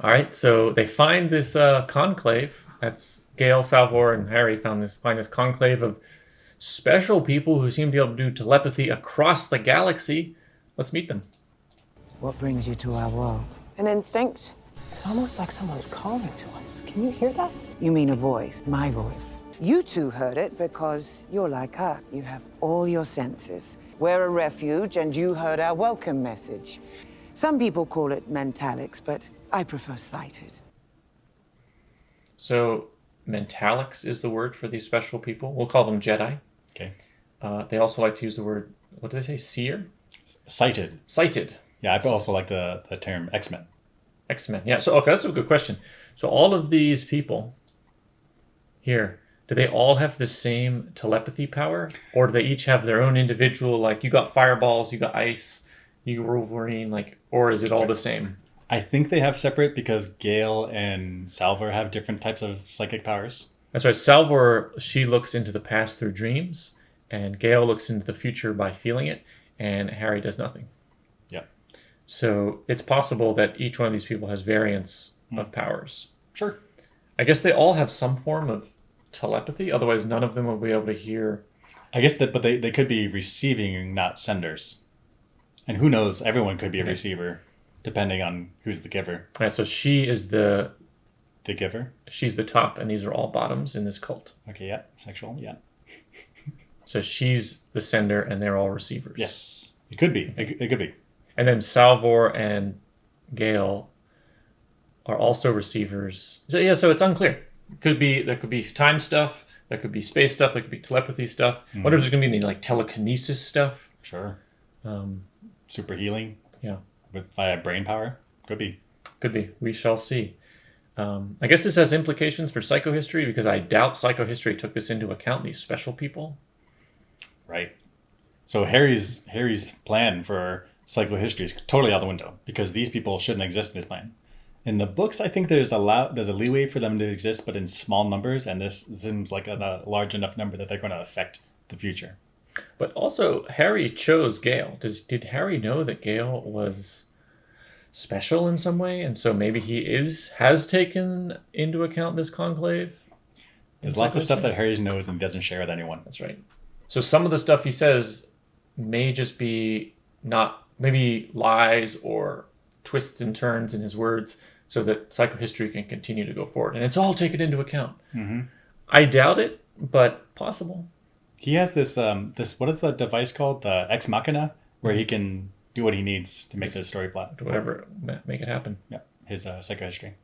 All right, so they find this conclave. That's Gale, Salvor, and Harry find this conclave of special people who seem to be able to do telepathy across the galaxy. Let's meet them. What brings you to our world? An instinct. It's almost like someone's calling to us. Can you hear that? You mean a voice, my voice. You two heard it because you're like us. You have all your senses. We're a refuge, and you heard our welcome message. Some people call it mentalics, but I prefer sighted. So, mentalics is the word for these special people. We'll call them Jedi. Okay. They also like to use the word, what did they say, seer? Sighted. Sighted. Yeah, I also like the term X-Men. X-Men. Yeah, so okay, that's a good question. So all of these people here, do they all have the same telepathy power? Or do they each have their own individual, like you got fireballs, you got ice, you Wolverine, like, or is it all the same? I think they have separate because Gale and Salvor have different types of psychic powers. That's right. Salvor, she looks into the past through dreams, and Gale looks into the future by feeling it, and Harry does nothing. Yeah. So it's possible that each one of these people has variants of powers. Sure. I guess they all have some form of telepathy, otherwise none of them will be able to hear. I guess that, but they could be receiving, not senders. And who knows, everyone could be a receiver, depending on who's the giver. All right, so she is the giver? She's the top, and these are all bottoms in this cult. Okay, yeah. Sexual, yeah. So she's the sender, and they're all receivers. Yes. It could be. It could be. And then Salvor and Gale are also receivers. So yeah, so it's unclear. There could be time stuff, there could be space stuff, there could be telepathy stuff. I wonder if there's going to be any like telekinesis stuff. Sure. Super healing. Yeah. Via brain power. Could be. Could be. We shall see. I guess this has implications for psychohistory because I doubt psychohistory took this into account, these special people. Right. So Harry's plan for psychohistory is totally out the window because these people shouldn't exist in his plan. In the books, I think there's a leeway for them to exist, but in small numbers, and this seems like a large enough number that they're going to affect the future. But also, Harry chose Gale. Did Harry know that Gale was special in some way, and so maybe he has taken into account this conclave? There's lots of stuff that Harry knows and doesn't share with anyone. That's right. So some of the stuff he says may just be maybe lies or twists and turns in his words so that psychohistory can continue to go forward. And it's all taken into account. Mm-hmm. I doubt it, but possible. He has this what is the device called? The Ex Machina, where he can do what he needs to make the story plot. Whatever, make it happen. Yeah, his psychohistory.